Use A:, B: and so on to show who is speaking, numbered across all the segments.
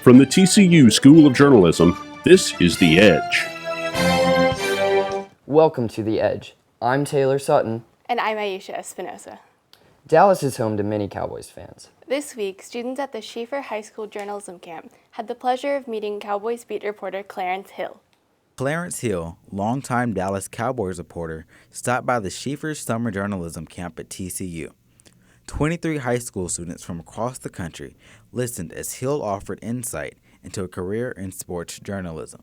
A: From the TCU School of Journalism, this is The Edge.
B: Welcome to The Edge. I'm Taylor Sutton.
C: And I'm Aisha Espinosa.
B: Dallas is home to many Cowboys fans.
C: This week, students at the Schieffer High School journalism camp had the pleasure of meeting Cowboys beat reporter Clarence Hill.
D: Clarence Hill, longtime Dallas Cowboys reporter, stopped by the Schieffer summer journalism camp at TCU. 23 high school students from across the country listened as Hill offered insight into a career in sports journalism.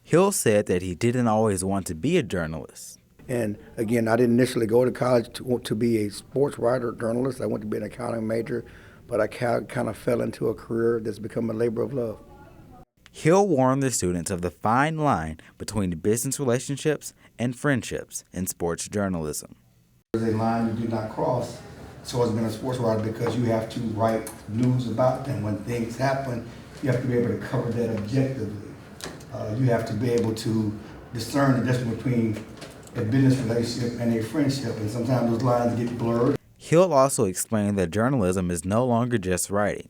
D: Hill said that he didn't always want to be a journalist.
E: And again, I didn't initially go to college to be a sports writer or journalist. I went to be an accounting major, but I kind of fell into a career that's become a labor of love.
D: Hill warned the students of the fine line between business relationships and friendships in sports journalism.
E: There's a line you do not cross. So as being a sports writer, because you have to write news about them. When things happen, you have to be able to cover that objectively. You have to be able to discern the difference between a business relationship and a friendship, and sometimes those lines get blurred.
D: Hill also explained that journalism is no longer just writing.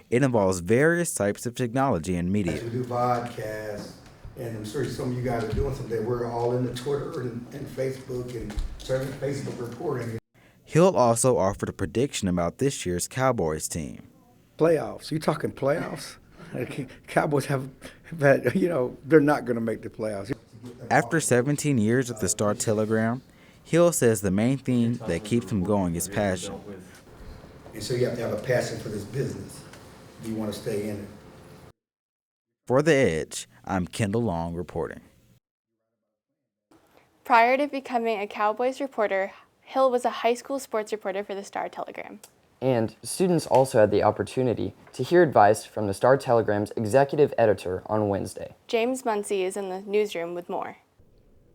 D: It involves various types of technology and media.
E: We do podcasts, and I'm sure some of you guys are doing something. We're all into Twitter and Facebook and certain Facebook reporting.
D: Hill also offered a prediction about this year's Cowboys team.
E: Playoffs. You talking playoffs? Cowboys have had, they're not going to make the playoffs.
D: After 17 years at the Star-Telegram, Hill says the main thing that keeps him going is passion.
E: And so you have to have a passion for this business if you want to stay in it.
D: For The Edge, I'm Kendall Long reporting.
C: Prior to becoming a Cowboys reporter, Hill was a high school sports reporter for the Star-Telegram.
B: And students also had the opportunity to hear advice from the Star-Telegram's executive editor on Wednesday.
C: James Muncy is in the newsroom with more.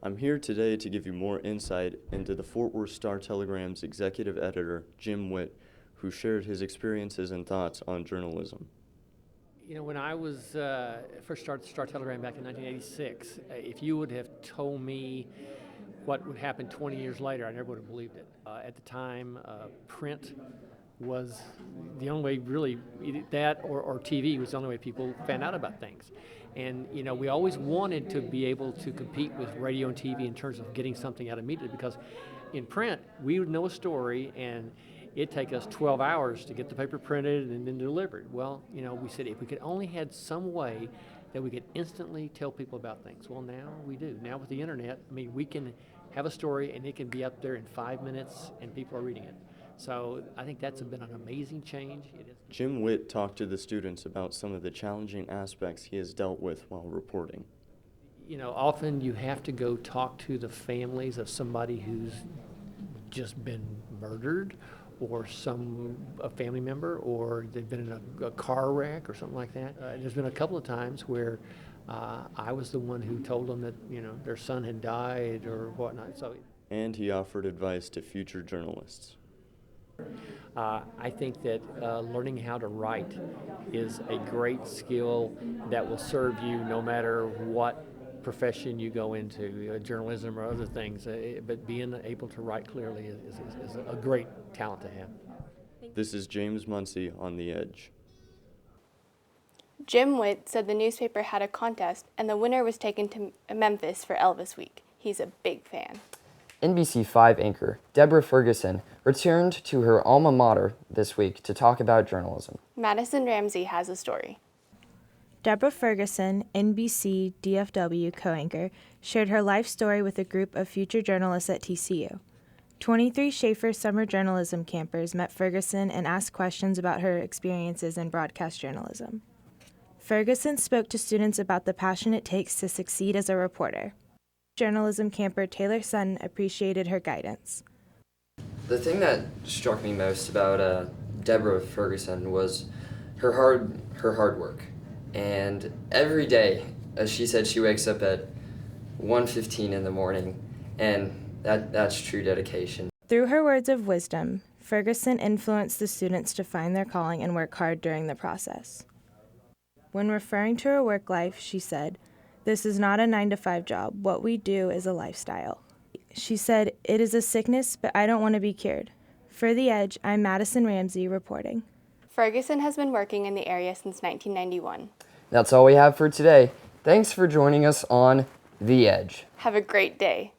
F: I'm here today to give you more insight into the Fort Worth Star-Telegram's executive editor, Jim Witt, who shared his experiences and thoughts on journalism.
G: You know, when I was first started Star-Telegram back in 1986, if you would have told me what would happen 20 years later, I never would have believed it. At the time, print was the only way, really, that or TV was the only way people found out about things. And, we always wanted to be able to compete with radio and TV in terms of getting something out immediately, because in print, we would know a story and it'd take us 12 hours to get the paper printed and then delivered. Well, we said if we could only had some way that we could instantly tell people about things. Well, now we do. Now with the internet, we can have a story and it can be up there in 5 minutes and people are reading it. So I think that's been an amazing change.
F: Jim Witt talked to the students about some of the challenging aspects he has dealt with while reporting.
G: Often you have to go talk to the families of somebody who's just been murdered, or a family member, or they've been in a car wreck or something like that. There's been a couple of times where I was the one who told them that their son had died or whatnot.
F: And he offered advice to future journalists.
G: I think that learning how to write is a great skill that will serve you no matter what profession you go into, journalism or other things, but being able to write clearly is a great talent to have.
F: This is James Muncy on The Edge.
C: Jim Witt said the newspaper had a contest and the winner was taken to Memphis for Elvis Week. He's a big fan.
B: NBC5 anchor Deborah Ferguson returned to her alma mater this week to talk about journalism.
C: Madison Ramsey has a story.
H: Deborah Ferguson, NBC DFW co-anchor, shared her life story with a group of future journalists at TCU. 23 Schieffer summer journalism campers met Ferguson and asked questions about her experiences in broadcast journalism. Ferguson spoke to students about the passion it takes to succeed as a reporter. Journalism camper Taylor Sutton appreciated her guidance.
B: The thing that struck me most about Deborah Ferguson was her hard work. And every day, as she said, she wakes up at 1:15 in the morning, and that's true dedication.
H: Through her words of wisdom, Ferguson influenced the students to find their calling and work hard during the process. When referring to her work life, she said, "This is not a 9-to-5 job. What we do is a lifestyle." She said, "It is a sickness, but I don't want to be cured." For The Edge, I'm Madison Ramsey reporting.
C: Ferguson has been working in the area since 1991.
B: That's all we have for today. Thanks for joining us on The Edge.
C: Have a great day.